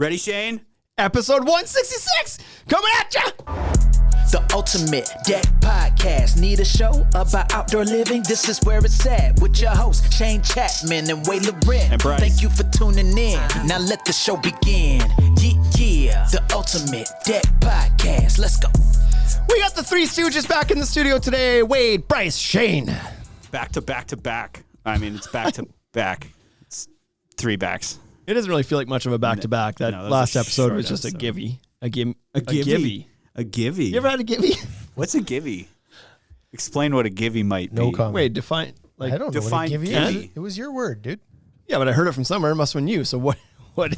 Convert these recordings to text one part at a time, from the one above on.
Ready, Shane? Episode 166 coming at ya! The Ultimate Deck Podcast. Need a show about outdoor living? This is where it's at. With your hosts, Shane Chapman and Way Loren. And Bryce. Thank you for tuning in. Now let the show begin. Yeah. The Ultimate Deck Podcast. Let's go. We got the Three Stooges back in the studio today. Wade, Bryce, Shane. Back to back to back. I mean, it's back to back. It's three backs. It doesn't really feel like much of a back-to-back. That No, that was last a episode short was just episode. a givey. A givey. A givey. You ever had a givey? What's a givey? Explain what a givey might be. No comment. Wait, define. Like, I don't know define what a give givey. is. It was your word, dude. Yeah, but I heard it from somewhere. It must have been you. So what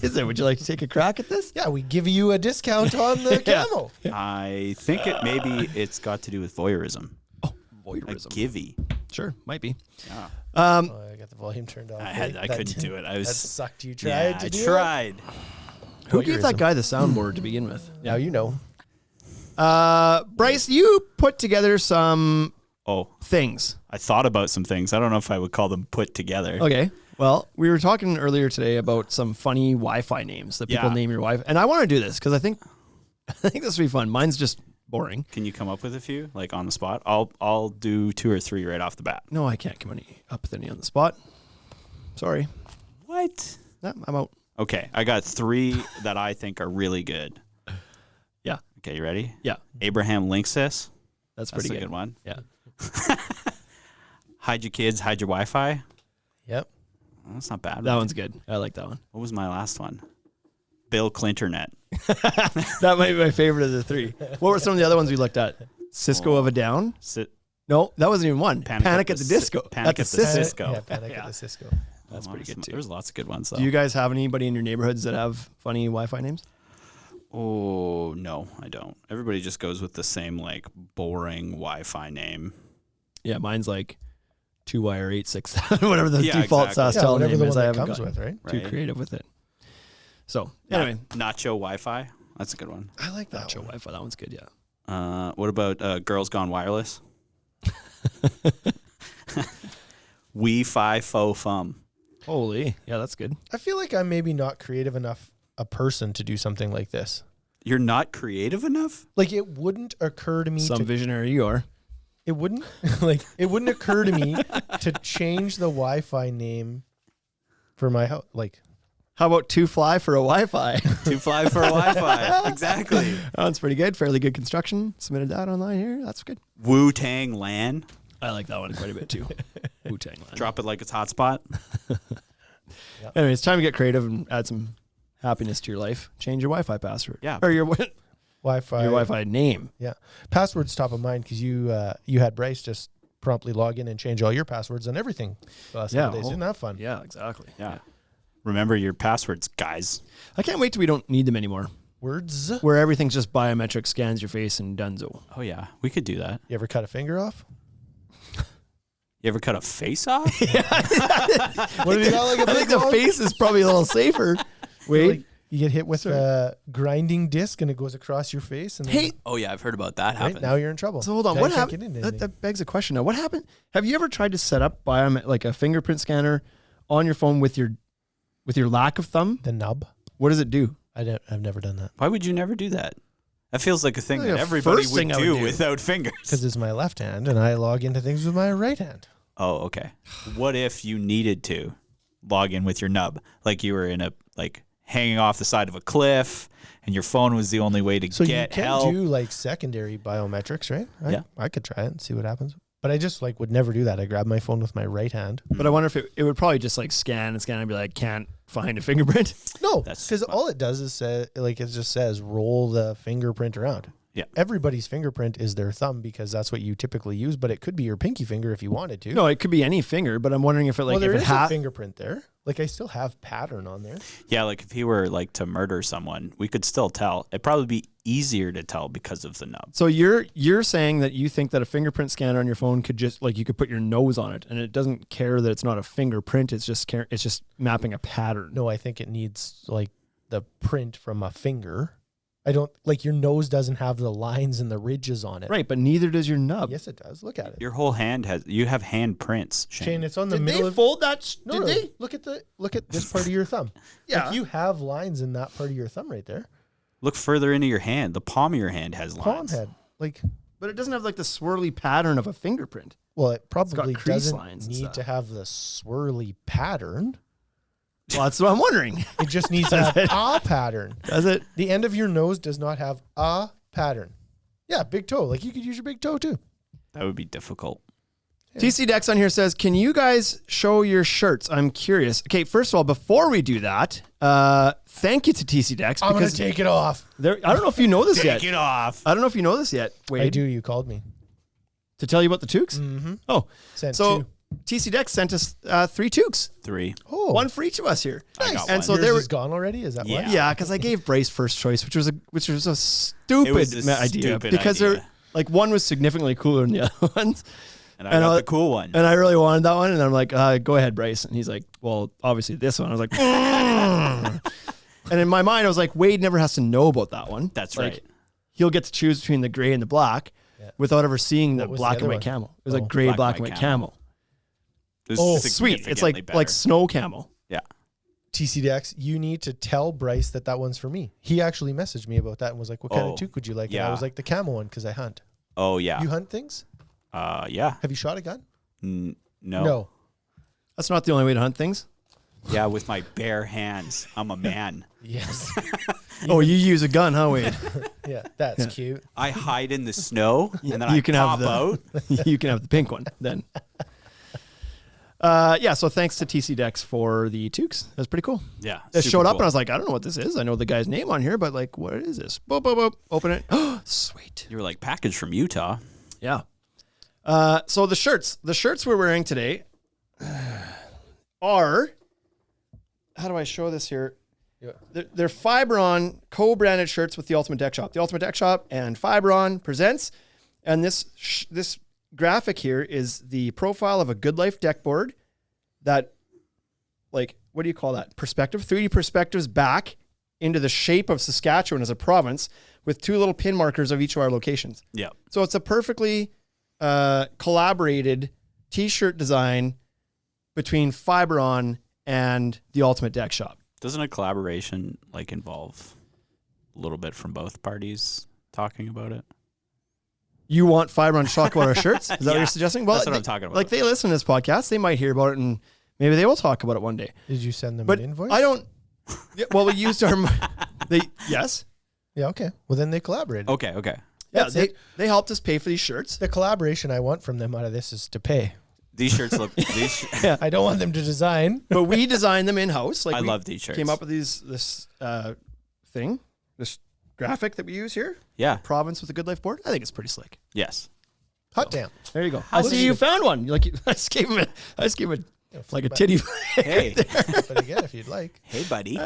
is it? Would you like to take a crack at this? Yeah, we give you a discount on the Yeah. camo. I think it's got to do with voyeurism. A Voyeurism. givey. Sure, might be. Yeah. Oh, I got the volume turned off. I couldn't do it. That sucked. You tried Yeah, to I do it? tried. Who gave that guy the soundboard to begin with? Now you know. Bryce, you put together some Oh, things. I thought about some things. I don't know if I would call them put together. Okay. Well, we were talking earlier today about some funny Wi-Fi names that people Yeah. name your Wi-Fi, and I want to do this because I think this will be fun. Mine's just boring. Can you come up with a few, like on the spot? I'll do 2 or 3 right off the bat. No, I can't come up with any on the spot. Sorry. What? No, I'm out. Okay, I got 3 that I think are really good. Yeah. Okay, you ready? Yeah. Abraham Linksys. That's That's pretty a good one. Yeah. Hide your kids, hide your Wi-Fi. Yep. Well, that's not bad. That one's good. I like that one. What was my last one? Bill Clinternet. That might be my favorite of the 3. What were some of the other ones we looked at? Cisco of a Down? No, that wasn't even one. Panic at the Disco. Panic at the Cisco. Cisco. Yeah, Panic Yeah. at the Cisco. That's pretty good too. There's lots of good ones though. Do you guys have anybody in your neighborhoods that have funny Wi-Fi names? Oh no, I don't. Everybody just goes with the same like boring Wi-Fi name. Yeah, mine's like 2wire 867, whatever the Yeah, default exactly. SASTEL whatever name the is. one I that haven't comes gotten with, right? too Right. creative with it. So anyway, Nacho Wi-Fi. That's a good one. I like that Nacho one. Wi-Fi, that one's good. Yeah. What about Girls Gone Wireless? Wi-Fi faux fum. Holy, yeah, that's good. I feel like I'm maybe not creative enough a person to do something like this. You're not creative enough? Like it wouldn't occur to me Some to visionary you are. it wouldn't like it wouldn't occur to me to change the Wi-Fi name for my house. Like How about 2 fly for a Wi-Fi? Too fly for Wi-Fi. Exactly. That one's pretty good. Fairly good construction. Submitted that online here. That's good. Wu-Tang LAN. I like that one quite a bit too. Wu-Tang Land. Drop it like it's hotspot. Anyway, it's time to get creative and add some happiness to your life. Change your Wi-Fi password. Yeah. Or your Wi-Fi. Wi-Fi name. Yeah. Password's top of mind because you had Bryce just promptly log in and change all your passwords and everything the last couple days. Isn't that fun? Yeah, exactly. Yeah. Remember your passwords, guys. I can't wait till we don't need them anymore. Words. Where everything's just biometric, scans your face, and donezo. Oh yeah, we could do that. You ever cut a finger off? You ever cut a face off? What have you got like a I think big the long- face is probably a little safer. Wait. Like, you get hit with a grinding disc and it goes across your face. And then, Hey, Oh yeah, I've heard about that right, happen. now you're in trouble. so hold on. Now What you can't happened? get into That, anything. that begs a question now. What happened? Have you ever tried to set up like a fingerprint scanner on your phone with your lack of thumb? The nub. What does it do? I've never done that Why would you never do that? That feels like a thing Like that the everybody first would thing I would do do. without fingers. because it's my left hand and I log into things with my right hand. Oh, okay. What if you needed to log in with your nub? Like you were in hanging off the side of a cliff and your phone was the only way to So get you can help. do like secondary biometrics, right? Yeah. I could try it and see what happens. But I just would never do that. I grab my phone with my right hand. But I wonder if it would probably just like scan and be like, can't find a fingerprint. No, That's because all it does is it just says roll the fingerprint around. Yeah. Everybody's fingerprint is their thumb because that's what you typically use, but it could be your pinky finger if you wanted to. No, it could be any finger, but I'm wondering if it well, there if is it a fingerprint there. Like I still have pattern on there. Yeah, like if he were like to murder someone, we could still tell. It'd probably be easier to tell because of the nub. So you're saying that you think that a fingerprint scanner on your phone could just like you could put your nose on it and it doesn't care that it's not a fingerprint. It's just mapping a pattern. No, I think it needs like the print from a finger I don't like your nose doesn't have the lines and the ridges on it. Right, but neither does your nub. Yes, it does. Look at it. Your whole hand you have hand prints, Shane. Shane, it's on the Did middle they of fold that? No, Did they? Look at this part of your thumb. Yeah. Like you have lines in that part of your thumb right there. Look further into your hand. The palm of your hand has Palm lines. head. Like, But it doesn't have like the swirly pattern of a fingerprint. well, it probably crease doesn't lines and need stuff. to have the swirly pattern. Well, that's what I'm wondering. It just needs to have a pattern. Does it? The end of your nose does not have a pattern. Yeah, big toe. Like you could use your big toe too. That would be difficult. TC Dex on here says, can you guys show your shirts? I'm curious. Okay, first of all, before we do that, thank you to TC Dex. I'm going to because take it off. I don't know if you know this yet. Take it off. I don't know if you know this yet. Wait. I do. You called me. To tell you about the toques? Mm-hmm. Oh, Sent so two. TC Dex sent us 3 toques. 3. Oh, One for each of us here. I got And one. so yours there is gone already? Is that Yeah. why? Yeah, because I gave Bryce first choice, which was a stupid It was a idea stupid because idea. they're like one was significantly cooler than the other ones, And I And got I- the cool one. and I really wanted that one, and I'm like, go ahead, Bryce, and he's like, well, obviously this one. I was like, and in my mind, I was like, Wade never has to know about that one. That's Like, right. He'll get to choose between the gray and the black without ever seeing the What was black the and other white one? camel. It was like Oh. gray, black and white camel. It was Oh, sweet! It's significantly like better. snow camel. Yeah. TCDX, you need to tell Bryce that one's for me. He actually messaged me about that and was like, what kind Oh, of toque would you like? And yeah. I was like, the camel one because I hunt. Oh yeah. You hunt things? Yeah. Have you shot a gun? No. That's not the only way to hunt things. Yeah, with my bare hands. I'm a man. Yes. Oh, you use a gun, huh, Wade? Yeah, that's cute. I hide in the snow and then You I can have pop the- out. You can have the pink one then. So thanks to TC Dex for the toques. That's pretty cool. Yeah. It super showed up cool. and I was like, I don't know what this is. I know the guy's name on here, but like, what is this? Boop, boop, boop. Open it. Oh, sweet. You were like packaged from Utah. Yeah. So the shirts we're wearing today are, how do I show this here? They're Fibron co-branded shirts with the Ultimate Deck Shop. The Ultimate Deck Shop and Fibron presents, and this graphic here is the profile of a Good Life deck board that, like, what do you call that? Perspective, 3D perspectives back into the shape of Saskatchewan as a province with 2 little pin markers of each of our locations. Yeah. So it's a perfectly collaborated T-shirt design between Fibron and the Ultimate Deck Shop. Doesn't a collaboration like involve a little bit from both parties talking about it? You want Fibron to talk about our shirts? Is that what Yeah, you're suggesting? Well, that's what I'm talking about. Like, they listen to this podcast, they might hear about it, and maybe they will talk about it one day. Did you send them But an invoice? I don't. Yeah, well, we used our. Yes. Yeah, okay. Well, then they collaborated. Okay. Yeah, That's it. they helped us pay for these shirts. The collaboration I want from them out of this is to pay. These shirts look. I don't want them to design. But we designed them in house. Like, I we love these shirts. Came up with this thing, this graphic that we use here. Yeah. Province with a Good Life board. I think it's pretty slick. Yes. Hot damn. There you go. I see you found one. Like, I just gave him like a titty. Hey. But again, if you'd like. Hey, buddy.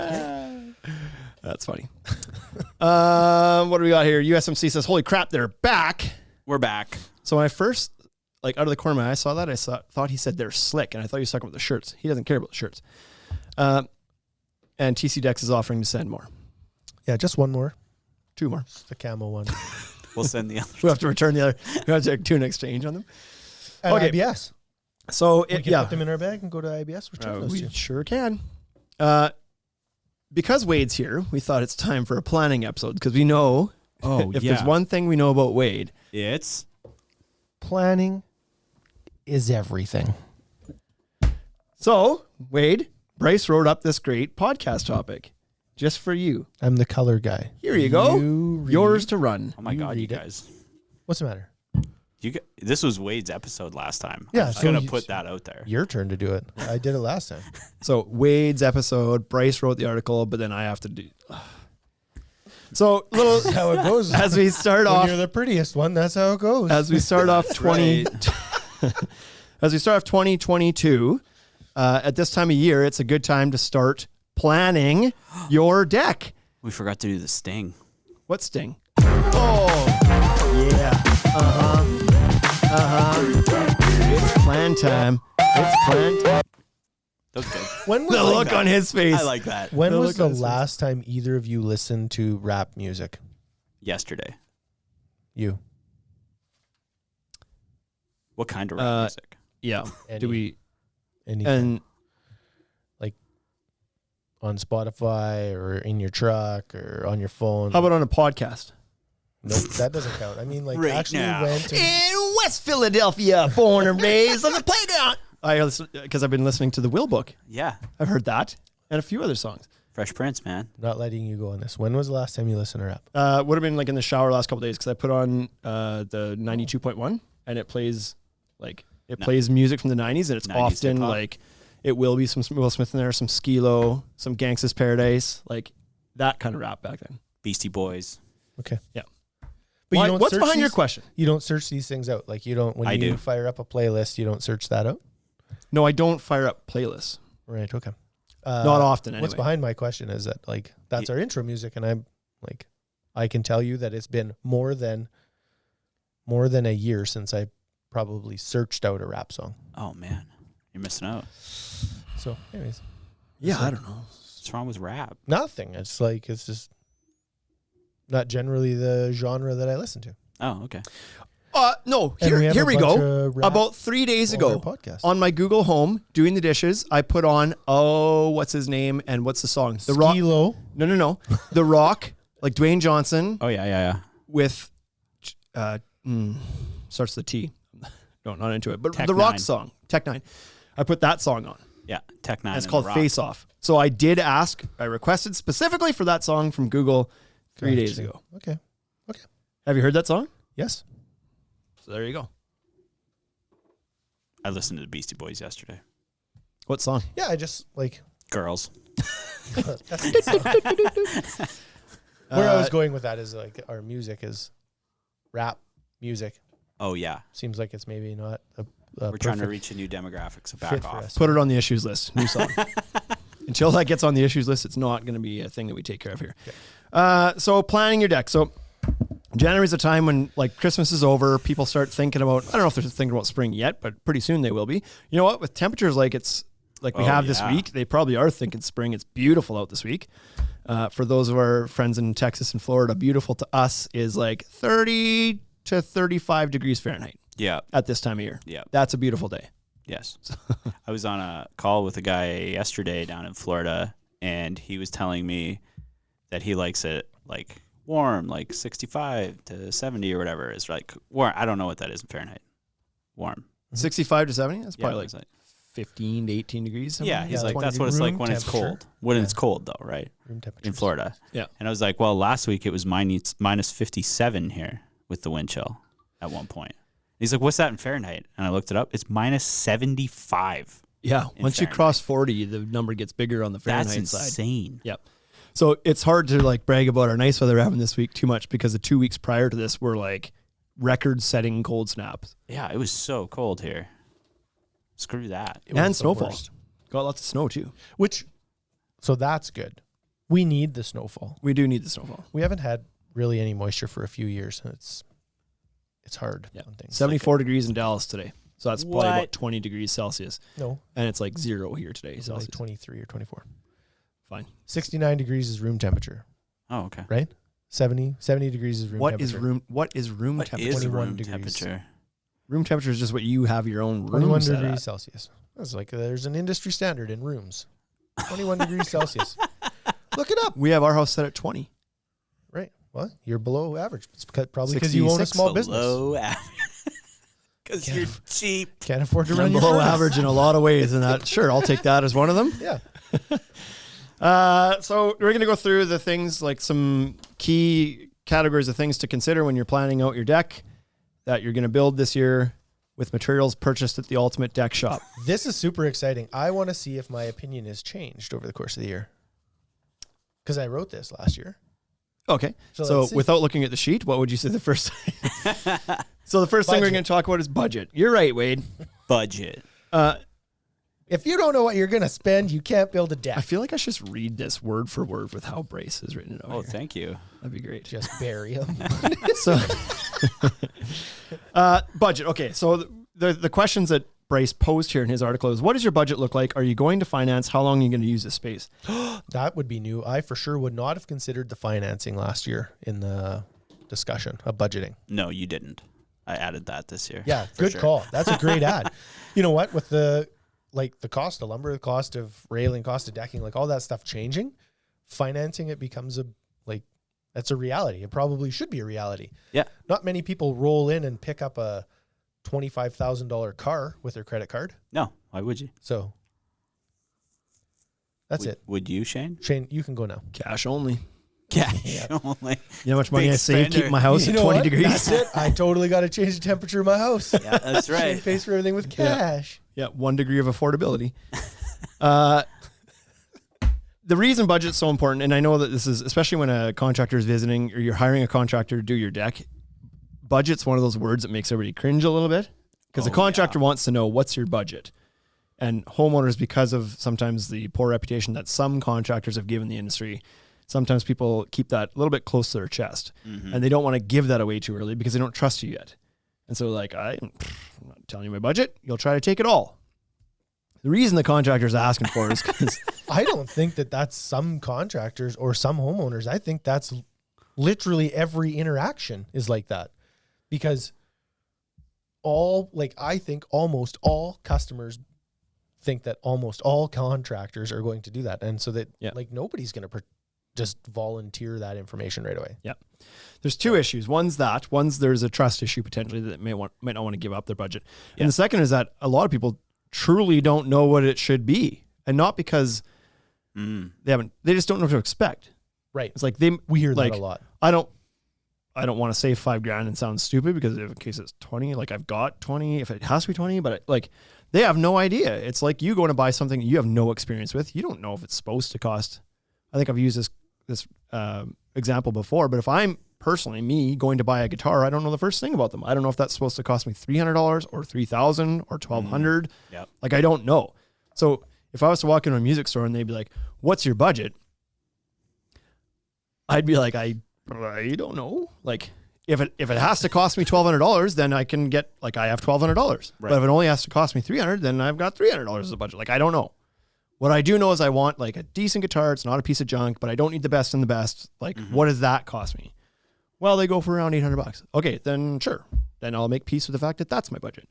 That's funny. What do we got here? USMC says, "Holy crap, they're back!" We're back. So when I first, like, out of the corner of my eye saw that, I thought he said they're slick, and I thought he was talking about the shirts. He doesn't care about the shirts. And TC Dex is offering to send more. Yeah, just one more. 2 more. The camel one. We'll send the other. We have to return the other. We have to do an exchange on them. At Okay. IBS. So We can put them in our bag and go to IBS. Return those we two. sure can. Because Wade's here, we thought it's time for a planning episode because we know if there's one thing we know about Wade, It's Planning is everything. So, Wade, Bryce wrote up this great podcast topic just for you. I'm the color guy. Here you go. You read- Yours to run. oh my You god, you read it. guys. What's the matter? This was Wade's episode last time. Yeah, I'm just so gonna you- put that out there. Your turn to do it. I did it last time. So, Wade's episode, Bryce wrote the article, but then I have to do. So, little That's how it goes. as we start When off, you're the prettiest one, that's how it goes. as we start off 2022, at this time of year, it's a good time to start planning your deck. We forgot to do the sting. What sting? Oh, yeah. It's plan time. It's plan time. That was good. when was The look on his face. I like that. When The was look the on his face. last time either of you listened to rap music? yesterday? You. What kind of rap music? Yeah. Any- Do we? anything. And Like on Spotify or in your truck or on your phone. how about on a podcast? Nope, that doesn't count. I mean, like Right actually now. went to In West Philadelphia, born and raised on the playground. Because I've been listening to the Will Book. Yeah. I've heard that and a few other songs. Fresh Prince, man. not letting you go on this. When was the last time you listened to rap? Would have been like in the shower last couple days because I put on the 92.1 and it plays plays music from the 90s and it's 90s often hip-hop. like it will be some Will Smith in there, some Skee-Lo, some Gangsta's Paradise, like that kind of rap back then. Beastie Boys. Okay. Yeah. But Why- you don't what's search behind your these- question? You don't search these things out. Like you don't when I you do. fire up a playlist, you don't search that out. No, I don't fire up playlists. Right. Okay. Not often anyway. What's behind my question is that like that's our intro music, and I'm like, I can tell you that it's been more than a year since I probably searched out a rap song. Oh, man. You're missing out. So, anyways, Yeah, I don't know. What's wrong with rap? nothing. It's like it's just not generally the genre that I listen to. Oh, okay. No, And we have here a we bunch go. of rap About 3 days on our ago podcast. on my Google Home, doing the dishes, I put on, what's his name and what's the song? The Rock. Skee-Lo. No. The Rock, like Dwayne Johnson Oh, yeah. with, starts with a T. No, not into it. But Tech the Rock Nine. song, Tech Nine. I put that song on. Yeah. Tech Nine. And it's and called The Rock. Face Off. So I did ask, I requested specifically for that song from Google 3 days ago. Okay. Have you heard that song? Yes. So there you go. I listened to the Beastie Boys yesterday. What song? Yeah, I just like Girls. where I was going with that is like our music is rap music. Oh, yeah. Seems like it's maybe not a We're trying to perfect reach a new demographic, so fit back for off. us. Put it on the issues list. New song. Until that gets on the issues list, it's not going to be a thing that we take care of here. So planning your deck. So January's a time when like Christmas is over. People start thinking about, I don't know if they're thinking about spring yet, but pretty soon they will be. You know what? With temperatures like we have this yeah. week, they probably are thinking spring. It's beautiful out this week. For those of our friends in Texas and Florida, beautiful to us is like 30 to 35 degrees Fahrenheit Yeah. at this time of year. Yeah. That's a beautiful day. Yes. I was on a call with a guy yesterday down in Florida, and he was telling me that he likes it like warm, like 65 to 70 or whatever. It's like warm. I don't know what that is in Fahrenheit. Warm. 65 to 70? That's Yeah, probably it's like 15 to 18 degrees. yeah, he's like, 20 that's what it's like room when it's temperature. cold. When Yeah. it's cold, though, right? room temperature In Florida. Yeah. And I was like, well, last week it was minus 57 here with the wind chill at one point. He's like, what's that in Fahrenheit? And I looked it up. It's minus 75. Yeah, in once you Fahrenheit. cross 40, the number gets bigger on the That's Fahrenheit side. insane. Yep. So it's hard to like brag about our nice weather we're having this week too much because the 2 weeks prior to this were like record-setting cold snaps Yeah, it was so cold here. Screw that. It was and the snowfall. worst. Got lots of snow too. So that's good. We need the snowfall. We do need the snowfall. We haven't had really any moisture for a few years, and it's hard Yeah. on things. 74 degrees in Dallas today. So that's probably about What? 20 degrees Celsius. No, And it's like 0 here today. it's like Celsius. 23 or 24. Fine. 69 degrees is room temperature, Oh, okay. right? 70 degrees is room What temperature. is room What temperature? is 21 room degrees. temperature? Room temperature is just what you have your own room 21 set degrees at. Celsius. That's like there's an industry standard in rooms. 21 degrees Celsius. Look it up. We have our house set at 20. Right. What? You're below average. It's probably because you own a 66 small business. Below average. Because Yeah. you're cheap. Can't afford to run I'm your below furnace. average in a lot of ways, and that sure I'll take that as one of them. Yeah. So we're gonna go through the things like some key categories of things to consider when you're planning out your deck that you're gonna build this year with materials purchased at the Ultimate Deck Shop. This is super exciting. I want to see if my opinion has changed over the course of the year. Because I wrote this last year. Okay, So so let's see. without looking at the sheet, what would you say the first? So the first thing we're Budget. gonna talk about is budget. You're right, Wade. Budget. If you don't know what you're going to spend, you can't build a I deck. feel like I should just read this word for word with how Brace has written it out. Oh, here. thank you. That'd be great. Just bury them. So, budget. Okay, so the questions that Brace posed here in his article is: what does your budget look like? Are you going to finance? How long are you going to use this space? That would be new. I for sure would not have considered the financing last year in the discussion of budgeting. No, you didn't. I added that this year. Yeah, for good sure. call. That's a great ad. You know what? With the cost of lumber, the cost of railing, cost of decking, like all that stuff changing, financing it becomes that's a reality. It probably should be a reality. Yeah. Not many people roll in and pick up a $25,000 car with their credit card. No, why would you? So that's it. Would you, Shane? Shane, you can go now. Cash only. Cash only. You know how much money Big I save spender. keeping my house You at know 20 what? degrees? That's it. I totally got to change the temperature of my house. Yeah, that's Shane right. pays for everything with cash. Yeah, 1 degree of affordability. The reason budget's so important, and I know that this is, especially when a contractor is visiting or you're hiring a contractor to do your deck, budget's one of those words that makes everybody cringe a little bit because the contractor wants to know what's your budget. And homeowners, because of sometimes the poor reputation that some contractors have given the industry, sometimes people keep that a little bit close to their chest. And they don't want to give that away too early because they don't trust you yet. And so I'm not telling you my budget. You'll try to take it all. The reason the contractor's asking for it is because I don't think that that's some contractors or some homeowners. I think that's literally every interaction is like that, because I think almost all customers think that almost all contractors are going to do that. And so that nobody's going to just volunteer that information right away. Yeah. There's two issues. One's there's a trust issue potentially that might not want to give up their budget. Yeah. And the second is that a lot of people truly don't know what it should be. And not because they just don't know what to expect. Right. It's like we hear that a lot. I don't want to say $5,000 and sound stupid because in case it's 20, like I've got 20, if it has to be 20, but they have no idea. It's like you going to buy something you have no experience with. You don't know if it's supposed to cost. I think I've used this example before, but if I'm personally me going to buy a guitar, I don't know the first thing about them. I don't know if that's supposed to cost me $300 or $3,000 or $1,200. Yep. Like I don't know. So if I was to walk into a music store and they'd be like, "What's your budget?" I'd be like, I don't know. Like if it has to cost me $1,200, then I can get I have $1,200. Right. But if it only has to cost me $300, then I've got $300 as a budget. Like I don't know. What I do know is I want a decent guitar. It's not a piece of junk, but I don't need the best and the best. What does that cost me? Well, they go for around $800. Okay, then sure. Then I'll make peace with the fact that that's my budget.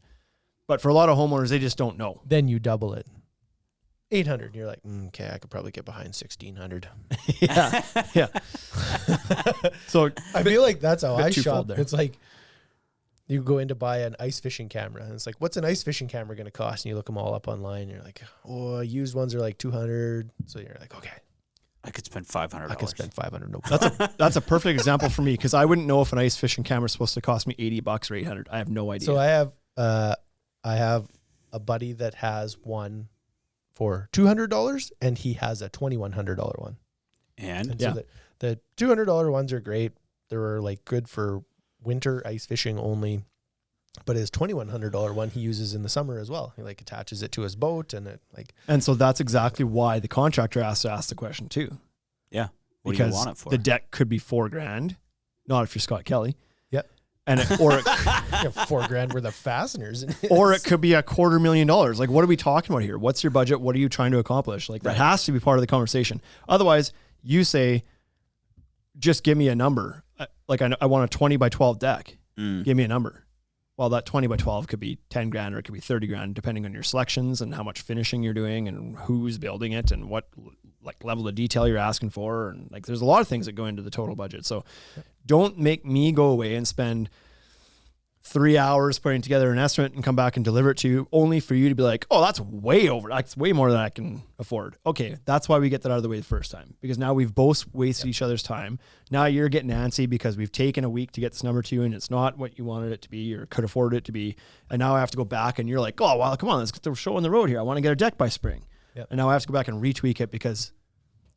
But for a lot of homeowners, they just don't know. Then you double it. 800. You're like, okay, I could probably get behind 1,600. Yeah. So I feel like that's how I shop. there. It's like you go in to buy an ice fishing camera, and it's like, what's an ice fishing camera going to cost? And you look them all up online. And you're like, oh, used ones are like $200. So you're like, okay, I could spend $500. I could spend $500. No problem. that's a perfect example for me because I wouldn't know if an ice fishing camera is supposed to cost me $80 or $800. I have no idea. So I have a buddy that has one for $200, and he has a $2,100 one. And So the $200 ones are great. They're good for winter ice fishing only. But his $2,100 one he uses in the summer as well. He attaches it to his boat and And so that's exactly why the contractor has to ask the question too. yeah. What because do you want it for? the deck could be $4,000, not if you're Scott Kelly. Yep. And you have $4,000 worth of fasteners. Or it could be $250,000. What are we talking about here? What's your budget? What are you trying to accomplish? That has to be part of the conversation. Otherwise, you say, just give me a number. I want a 20 by 12 deck. Give me a number. Well, that 20 by 12 could be $10,000 or it could be $30,000, depending on your selections and how much finishing you're doing and who's building it and what level of detail you're asking for. And there's a lot of things that go into the total budget. So don't make me go away and spend 3 hours putting together an estimate and come back and deliver it to you only for you to be like, oh, that's way over. That's way more than I can afford. Okay. That's why we get that out of the way the first time, because now we've both wasted each other's time. Now you're getting antsy because we've taken a week to get this number to you and it's not what you wanted it to be or could afford it to be. And now I have to go back and you're like, oh, well, come on, let's get the show on the road here. I want to get a deck by spring. Yep. And now I have to go back and retweak it because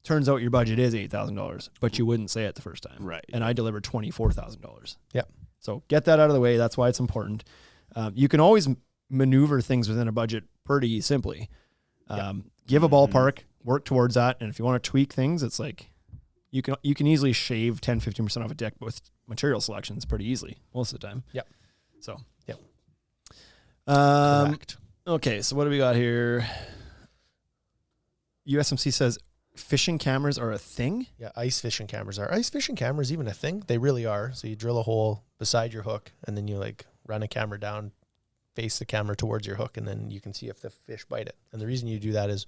turns out your budget is $8,000, but you wouldn't say it the first time. Right. And I delivered $24,000. Yeah. So get that out of the way. That's why it's important. You can always maneuver things within a budget pretty simply. Give a ballpark, work towards that. And if you want to tweak things, it's you can easily shave 10, 15% off a deck with material selections pretty easily most of the time. Yep. So, yep. Correct. Okay. So what do we got here? USMC says fishing cameras are a thing? Yeah, ice fishing cameras are. Ice fishing cameras even a thing? They really are. So you drill a hole beside your hook, and then you like run a camera down, face the camera towards your hook, and then you can see if the fish bite it. And the reason you do that is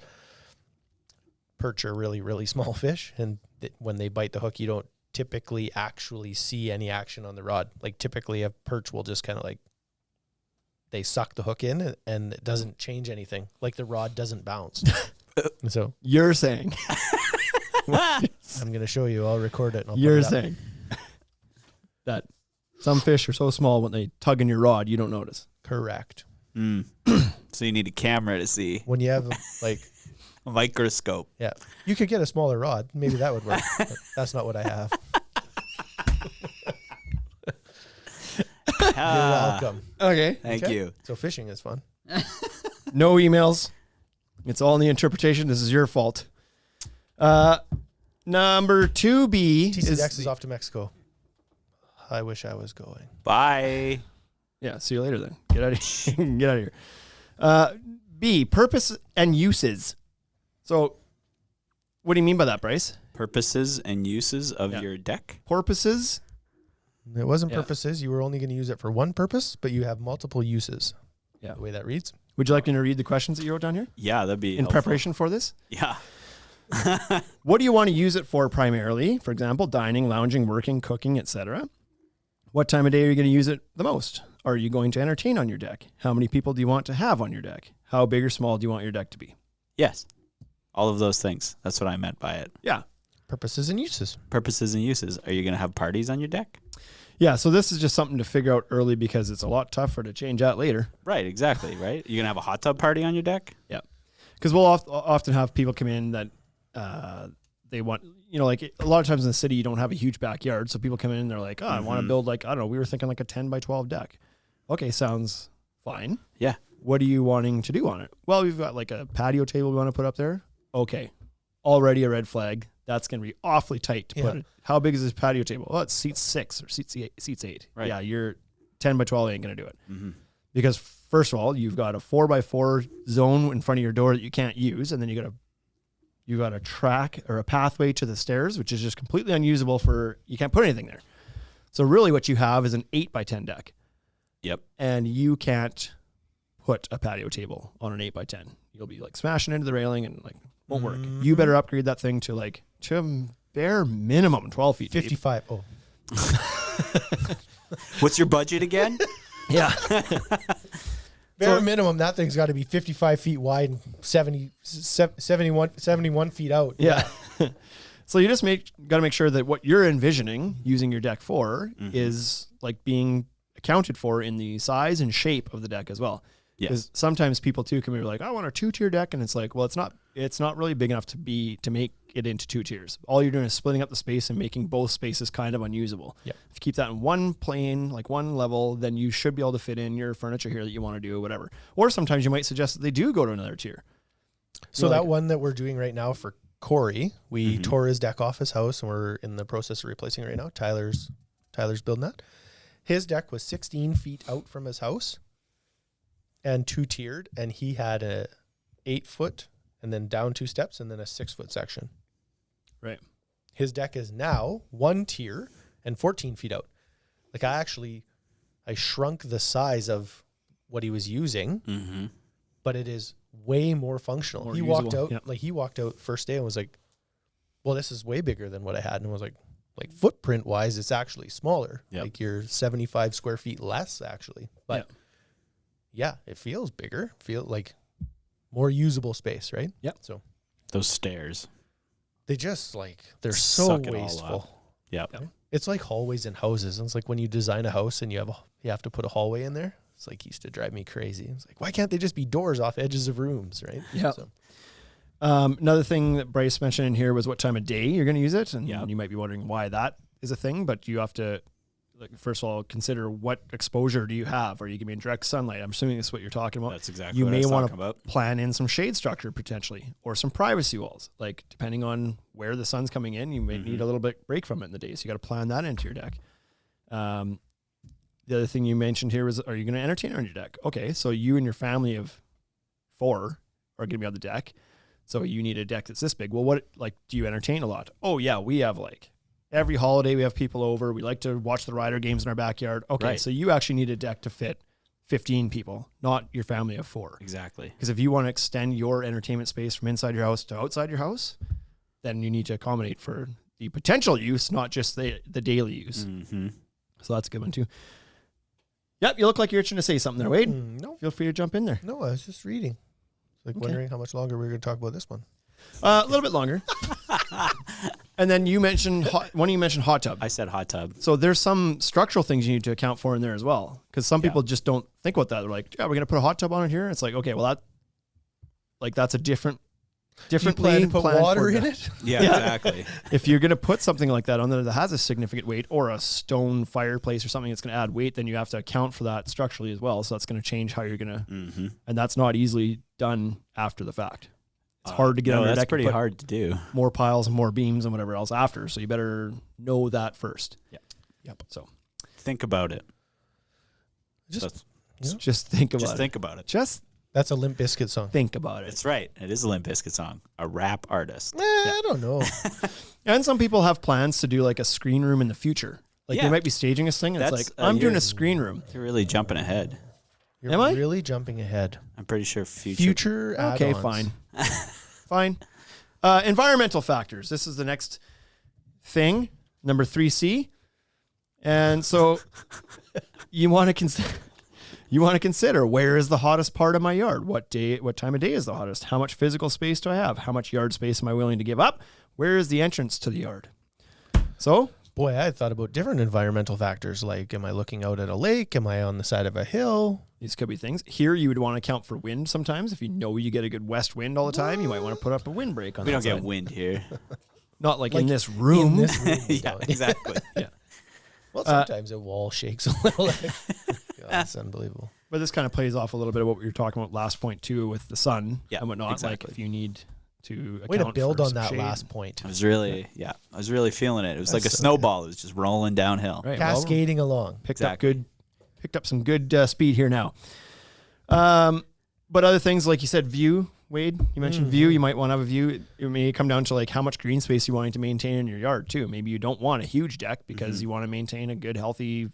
perch are really, really small fish, and when they bite the hook, you don't typically actually see any action on the rod. Like typically a perch will just kind of like, they suck the hook in and it doesn't change anything. Like the rod doesn't bounce. So You're saying. I'm going to show you. I'll record it. And I'll You're put it up. saying that some fish are so small when they tug in your rod, you don't notice. Correct. So you need a camera to see. When you have like, A microscope. yeah, you could get a smaller rod. Maybe that would work. But that's not what I have. You're welcome. Okay. Thank Okay. you. So fishing is fun. No emails. It's all in the interpretation. This is your fault. Number 2B TCX is off to Mexico. I wish I was going. Bye. Yeah, see you later then. Get out of here. Get out of here. B, purpose and uses. So what do you mean by that, Bryce? Purposes and uses of Yeah. your deck. Porpoises? It wasn't Yeah. purposes. You were only going to use it for one purpose, but you have multiple uses. Yeah. The way that reads. Would you like me to read the questions that you wrote down here Yeah, that'd be in helpful. preparation for this? Yeah. What do you want to use it for primarily? For example, dining, lounging, working, cooking, etc. What time of day are you going to use it the most? Are you going to entertain on your deck? How many people do you want to have on your deck? How big or small do you want your deck to be? Yes. All of those things. That's what I meant by it. Yeah. Purposes and uses. Purposes and uses. Are you going to have parties on your deck? Yeah, so this is just something to figure out early because it's a lot tougher to change that later. Right, exactly, right? You going to have a hot tub party on your deck? Yeah. Because we'll often have people come in that they want, like a lot of times in the city, you don't have a huge backyard. So people come in and they're like, oh, I want to build like, I don't know, we were thinking like a 10 by 12 deck. Okay, sounds fine. Yeah. What are you wanting to do on it? Well, we've got like a patio table we want to put up there. Okay. Already a red flag. That's going to be awfully tight to put it. How big is this patio table? Well, it's seats 6 or seats 8. Right. Yeah, your 10 by 12 ain't going to do it. Mm-hmm. Because first of all, you've got a 4x4 zone in front of your door that you can't use, and then you got a track or a pathway to the stairs, which is just completely unusable you can't put anything there. So really what you have is an 8 by 10 deck. Yep. And you can't put a patio table on an 8 by 10. You'll be like smashing into the railing and like won't work. You better upgrade that thing to bare minimum 12 feet deep. 55. Oh, What's your budget again? Yeah. bare minimum, that thing's got to be 55 feet wide and 71 feet out. Yeah. So you just got to make sure that what you're envisioning using your deck for is like being accounted for in the size and shape of the deck as well. Because sometimes people too can be like, I want a 2-tier deck, and it's like, well, it's not really big enough to make it into 2 tiers. All you're doing is splitting up the space and making both spaces kind of unusable. Yep. If you keep that in one plane, like one level, then you should be able to fit in your furniture here that you want to do, whatever. Or sometimes you might suggest that they do go to another tier. So that one that we're doing right now for Corey, we tore his deck off his house, and we're in the process of replacing it right now. Tyler's building that. His deck was 16 feet out from his house and 2-tiered, and he had a 8-foot and then down 2 steps and then a 6-foot section. Right. His deck is now 1 tier and 14 feet out. Like I shrunk the size of what he was using, but it is way more functional. More he walked usable. out, he walked out first day and was like, well, this is way bigger than what I had. And was like footprint wise, it's actually smaller. Yep. Like you're 75 square feet less actually. But yeah, it feels bigger, feel like more usable space, right? Yep. So Those stairs. they just they're so Suck it all wasteful. up. Yep. It's like hallways in houses. And it's like when you design a house and you have to put a hallway in there. It's like used to drive me crazy. It's like, why can't they just be doors off edges of rooms, right? Yeah. So, Another thing that Bryce mentioned in here was what time of day you're going to use it. And Yeah. you might be wondering why that is a thing, but you have to, first of all, consider what exposure do you have? Are you going to be in direct sunlight? I'm assuming that's what you're talking about. That's exactly You what I may was want talking to about. plan in some shade structure potentially, or some privacy walls. Like depending on where the sun's coming in, you may need a little bit break from it in the day. So you got to plan that into your deck. The other thing you mentioned here was, are you going to entertain on your deck? Okay, so you and your family of 4 are going to be on the deck. So you need a deck that's this big. Well, what, like, do you entertain a lot? Oh yeah, we have like every holiday we have people over. We like to watch the Rider games in our backyard. Okay, Right. so you actually need a deck to fit 15 people, not your family of 4. Exactly. Because if you want to extend your entertainment space from inside your house to outside your house, then you need to accommodate for the potential use, not just the daily use. Mm-hmm. So that's a good one too. Yep, you look like you're itching to say something there, Wade. No, Feel free to jump in there. no, I was just reading. Like Okay. wondering how much longer we were going to talk about this one. A little bit longer. And then you mentioned one of you mentioned hot tub. I said hot tub. So there's some structural things you need to account for in there as well, because some people just don't think about that. They're like, "Yeah, we're gonna put a hot tub on it here." It's like, okay, well that's a different You plan to put planned water for in that. it? Yeah, exactly. If you're gonna put something like that on there that has a significant weight, or a stone fireplace or something that's gonna add weight, then you have to account for that structurally as well. So that's gonna change how you're gonna, Mm-hmm. and that's not easily done after the fact. It's hard to get no, under a that's deck and pretty put hard to do. more piles and more beams and whatever else after. So you better know that first. Yep. So Think about it. Just, just think about Just it. think about it. Just that's a Limp Bizkit song. think about it. It's right. It is a Limp Bizkit song. A rap artist. I don't know. And some people have plans to do like a screen room in the future. Like they Yeah. might be staging this thing and it's That's, like, I'm doing you're- a screen room. You're really jumping ahead. You're Am I? really jumping ahead. I'm pretty sure Future Okay, add-ons. fine. Fine. Environmental factors. This is the next thing, number 3C. And so you want to consider where is the hottest part of my yard? What time of day is the hottest? How much physical space do I have? How much yard space am I willing to give up? Where is the entrance to the yard? So, Boy, I had thought about different environmental factors. Like, am I looking out at a lake? Am I on the side of a hill? these could be things. Here, you would want to account for wind sometimes. If you know you get a good west wind all the time, you might want to put up a windbreak on We that don't get side. wind here. Not like Like in this room. In this room, we Yeah, don't. exactly. Well, sometimes a wall shakes a little. God, that's unbelievable. But this kind of plays off a little bit of what we were talking about last point too, with the sun Yeah, and whatnot. exactly. Like if you need to account Way to build for on some that shade. last point. I was really feeling it. It was like a That's so snowball. It was just rolling downhill. Right, well, Cascading along. picked Exactly. up some good speed here now. But other things like you said, view. Wade, you mentioned view. You might want to have a view. It may come down to like how much green space you wanting to maintain in your yard too. Maybe you don't want a huge deck because you want to maintain a good, healthy,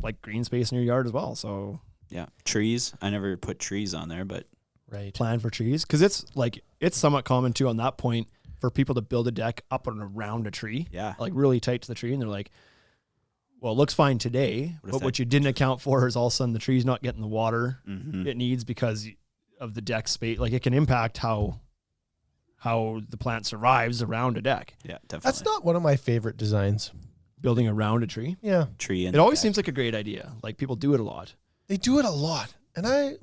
like green space in your yard as well. So Yeah. Trees. I never put trees on there, but Right. plan for trees because it's somewhat common too on that point for people to build a deck up and around a tree. yeah. Like really tight to the tree, and they're like, well, it looks fine today, What if but that- what you didn't account for is all of a sudden the tree's not getting the water Mm-hmm. it needs because of the deck space. Like it can impact how the plant survives around a deck. Yeah, definitely. That's not one of my favorite designs. Building around a tree, Yeah. tree in it the always back. seems like a great idea. Like people do it a lot. They do it a lot. And I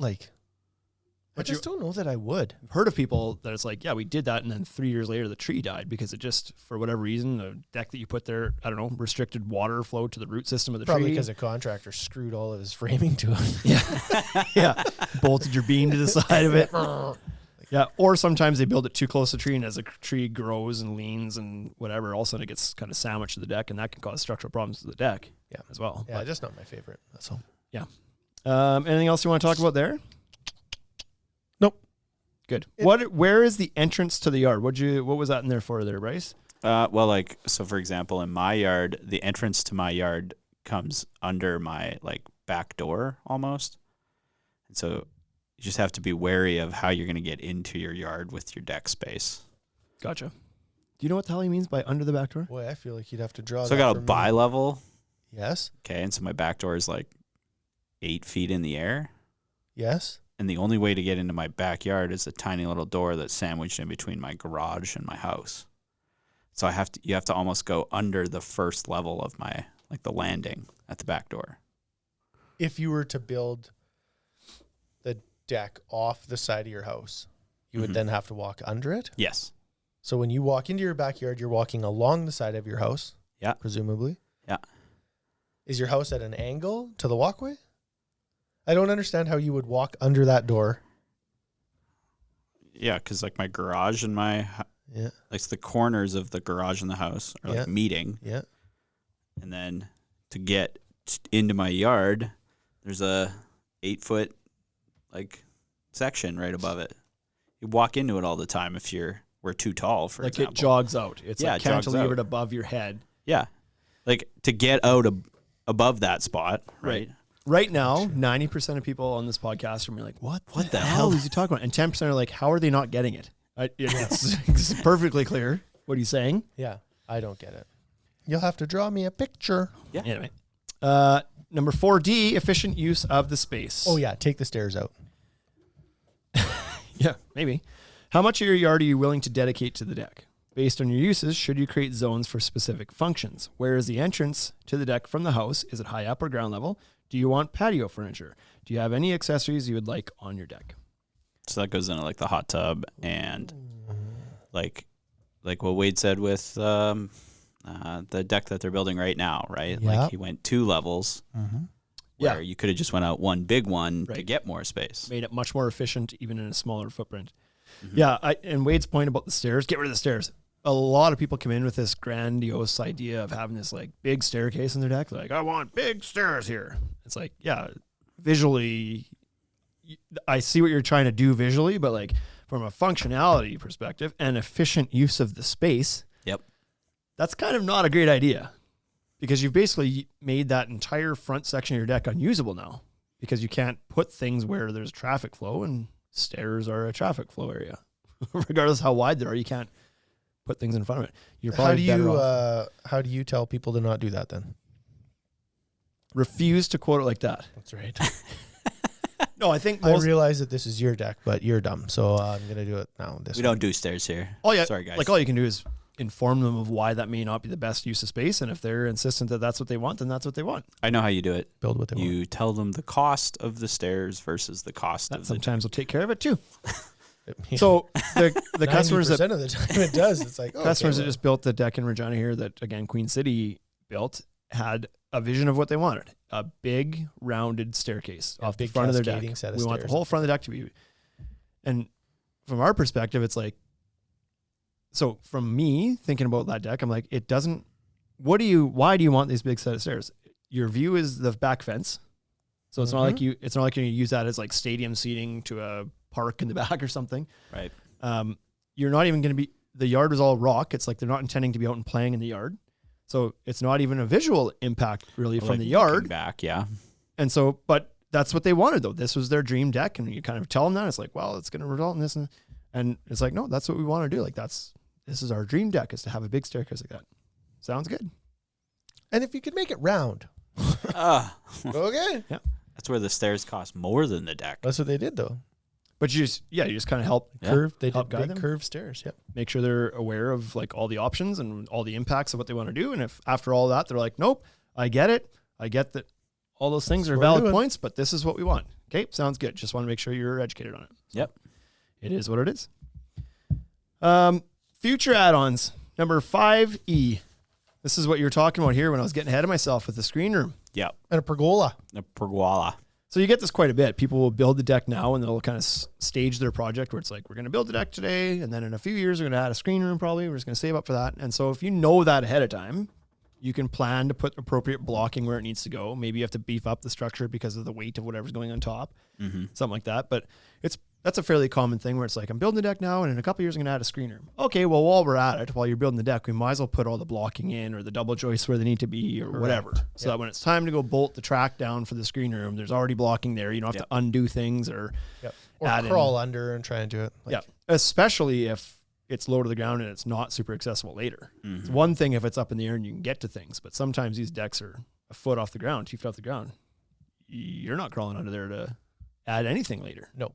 But just don't know that I would. I've heard of people that it's like, yeah, we did that, and then 3 years later the tree died because it just, for whatever reason, the deck that you put there, I don't know, restricted water flow to the root system of the Probably tree. because a contractor screwed all of his framing to it. Yeah, bolted your beam to the side of it. Yeah, or sometimes they build it too close to the tree, and as the tree grows and leans and whatever, all of a sudden it gets kind of sandwiched to the deck, and that can cause structural problems to the deck. Yeah. as well. Yeah, just not my favorite. That's all. Anything else you want to talk about there? Nope. Good. Where is the entrance to the yard? What was that in there for there, Bryce? Well, like, so for example, in my yard, the entrance to my yard comes under my like back door almost. And so you just have to be wary of how you're going to get into your yard with your deck space. Gotcha. Do you know what the hell he means by under the back door? Boy, I feel like you'd have to draw So I that got a for me. bi-level. Yes. Okay. And so my back door is like 8 feet in the air. Yes. And the only way to get into my backyard is a tiny little door that's sandwiched in between my garage and my house. So you have to almost go under the first level of my, like the landing at the back door. If you were to build the deck off the side of your house, you would Mhm. then have to walk under it. Yes. So when you walk into your backyard, you're walking along the side of your house. Yeah. Presumably. Yeah. Is your house at an angle to the walkway? I don't understand how you would walk under that door. Yeah, because like my garage and my, Yeah. like the corners of the garage and the house are like Yeah. meeting. Yeah. And then to get into my yard, there's a 8-foot like section right above it. you walk into it all the time if we're too tall, for like example. it jogs out. It's Yeah, like it jogs cantilevered out. above your head. Yeah. Like to get out above that spot, right? Right now, 90% of people on this podcast are gonna be like, what the hell is he talking about? And 10% are like, how are they not getting it? It's perfectly clear what he's saying. Yeah, I don't get it. You'll have to draw me a picture. Yeah. Anyway, number 4D, efficient use of the space. Oh yeah, take the stairs out. Yeah, maybe. How much of your yard are you willing to dedicate to the deck? Based on your uses, should you create zones for specific functions? Where is the entrance to the deck from the house? Is it high up or ground level? Do you want patio furniture? Do you have any accessories you would like on your deck? So that goes into like the hot tub and like what Wade said with the deck that they're building right now, right? Yeah. Like he went 2 levels where you could have just went out one big one to Right. get more space. Made it much more efficient, even in a smaller footprint. Yeah, and Wade's point about the stairs, get rid of the stairs. A lot of people come in with this grandiose idea of having this like big staircase in their deck. Like, I want big stairs here. It's like, yeah, visually, I see what you're trying to do visually, but like from a functionality perspective and efficient use of the space, Yep. that's kind of not a great idea because you've basically made that entire front section of your deck unusable now because you can't put things where there's traffic flow, and stairs are a traffic flow area. Regardless how wide they are, you can't put things in front of it. You're probably better off. How do you tell people to not do that then? Refuse to quote it like that. That's right. No, I think I most, realize that this is your deck, but you're dumb, so I'm gonna do it now. We don't do stairs here. Sorry, guys. all you can do is inform them of why that may not be the best use of space, and if they're insistent that that's what they want, then that's what they want. I know how you do it. build what they want. You tell them the cost of the stairs versus the cost That of sometimes will take care of it too. Yeah. So the customers that 90% of the time it does. It's like customers that just built the deck in Regina here that, again, Queen City built had a vision of what they wanted. A big rounded staircase off the big front of their cascading deck. set of We want the stairs. whole front of the deck to be. And from our perspective, it's like, so from me thinking about that deck, I'm like, it doesn't, why do you want these big set of stairs? Your view is the back fence. So it's not like it's not like you're going to use that as like stadium seating to a park in the back or something. Right. You're not even going to be, the yard is all rock. It's like they're not intending to be out and playing in the yard. So it's not even a visual impact really from Like the looking yard. back, yeah. And so, but that's what they wanted though. This was their dream deck. And you kind of tell them that it's like, well, it's going to result in this. And it's like, no, that's what we want to do. Like this is our dream deck, is to have a big staircase like that. Sounds good. And if you could make it round, okay. Yeah. That's where the stairs cost more than the deck. That's what they did though. But you just kind of help Yeah. Curve. They did Help guide big them. curved stairs. Yep. make sure they're aware of like all the options and all the impacts of what they want to do. And if after all that, they're like, nope, I get it. I get that all those things That's are what we're valid doing. points, but this is what we want. Okay. Sounds good. Just want to make sure you're educated on it. Yep. It is what it is. Future add-ons. Number 5E. This is what you're talking about here when I was getting ahead of myself with the screen room. Yep. And a pergola. The pergola. So you get this quite a bit. People will build the deck now and they'll kind of stage their project where it's like, we're going to build the deck today. And then in a few years, we're going to add a screen room probably. We're just going to save up for that. And so if you know that ahead of time, you can plan to put appropriate blocking where it needs to go. Maybe you have to beef up the structure because of the weight of whatever's going on top, something like that. But that's a fairly common thing where it's like, I'm building the deck now, and in a couple of years, I'm going to add a screen room. Okay, well, while we're at it, while you're building the deck, we might as well put all the blocking in or the double joists where they need to be or whatever. So that when it's time to go bolt the track down for the screen room, there's already blocking there. You don't have to undo things or Or add in. crawl under and try and do it. Yeah, especially if it's low to the ground and it's not super accessible later. It's one thing if it's up in the air and you can get to things, but sometimes these decks are a foot off the ground, 2 feet off the ground. You're not crawling under there to add anything later. No,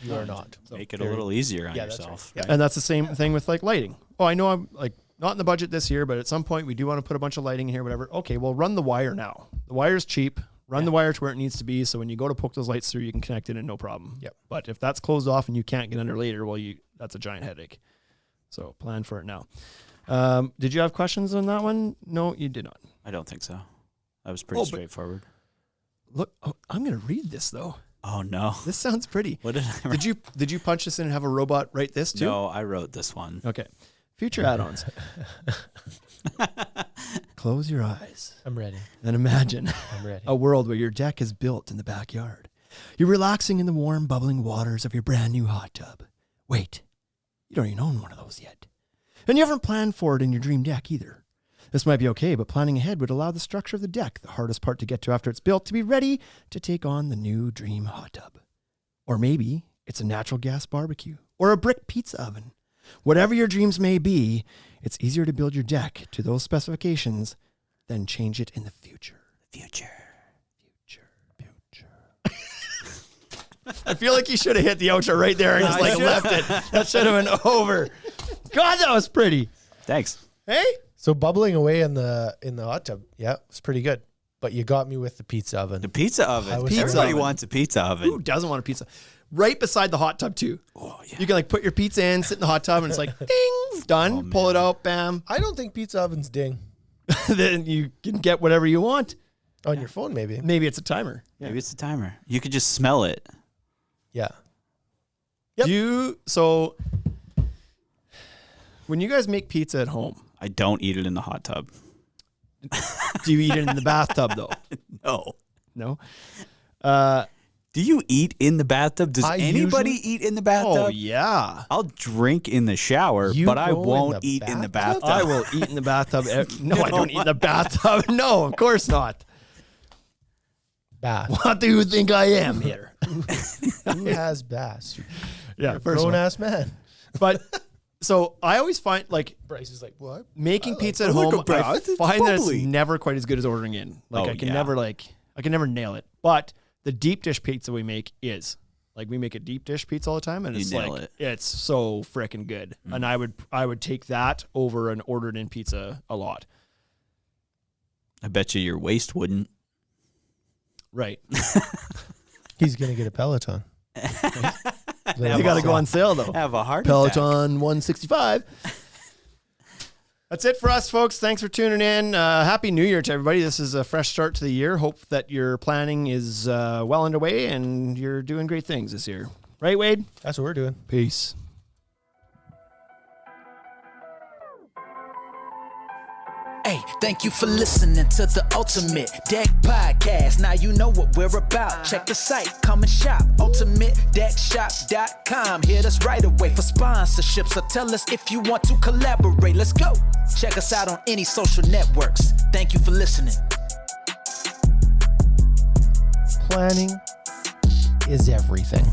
you are not. Make it a little easier on that's yourself. right. And that's the same thing with like lighting. Oh, I know I'm like not in the budget this year, but at some point we do want to put a bunch of lighting in here, whatever. Okay, well, run the wire now. The wire's cheap. Run the wire to where it needs to be, so when you go to poke those lights through, you can connect it in no problem. Yep. But if that's closed off and you can't get under later, well, that's a giant headache. So plan for it now. Did you have questions on that one? No, you did not. I don't think so. That was pretty straightforward. Look, I'm going to read this though. Oh no. This sounds pretty. What did I write? Did you punch this in and have a robot write this too? No, I wrote this one. Okay. Future add-ons. Close your eyes I'm ready. and imagine I'm ready. a world where your deck is built in the backyard. You're relaxing in the warm, bubbling waters of your brand new hot tub. Wait, you don't even own one of those yet. And you haven't planned for it in your dream deck either. This might be okay, but planning ahead would allow the structure of the deck, the hardest part to get to after it's built, to be ready to take on the new dream hot tub. Or maybe it's a natural gas barbecue or a brick pizza oven. Whatever your dreams may be, it's easier to build your deck to those specifications than change it in the future. Future. I feel like you should have hit the outro right there and just left it. That should have been over. God, that was pretty. Thanks. Hey? So bubbling away in the hot tub, yeah, it's pretty good. But you got me with the pizza oven. The pizza oven. Pizza Everybody oven. wants a pizza oven. Who doesn't want a pizza? Right beside the hot tub, too. Oh, yeah. You can put your pizza in, sit in the hot tub, and it's like, ding, done. Pull it out, bam. I don't think pizza ovens ding. Then you can get whatever you want. On your phone, maybe. Maybe it's a timer. Maybe it's a timer. You could just smell it. Yeah. Yep. So when you guys make pizza at home, I don't eat it in the hot tub. do you eat it in the bathtub, though? No. No? Do you eat in the bathtub? Does I anybody eat in the bathtub? Oh, yeah. I'll drink in the shower, You but I go in won't the eat in the bathtub? bathtub. I will eat in the bathtub. No, I don't eat in the bathtub. No, of course not. Bath. What do you think I am here? Who has baths? Yeah, first Grown one. ass man. But so I always find Bryce is like, what? making pizza at I like home, a bath. I It's find that bubbly. it's never quite as good as ordering in. Like Oh, I can yeah. never nail it. But the deep dish pizza we make is like we make a deep dish pizza all the time, and You it's nail like it. it's so freaking good. And I would take that over an ordered in pizza a lot. I bet you your waist wouldn't. Right. He's going to get a Peloton. They got to go on sale though. Have a heart Peloton 165. That's it for us, folks. Thanks for tuning in. Happy New Year to everybody. This is a fresh start to the year. Hope that your planning is well underway and you're doing great things this year. Right, Wade? That's what we're doing. Peace. Hey, thank you for listening to the Ultimate Deck Podcast. Now you know what we're about. Check the site, come and shop. UltimateDeckShop.com. Hit us right away for sponsorships or tell us if you want to collaborate. Let's go. Check us out on any social networks. Thank you for listening. Planning is everything.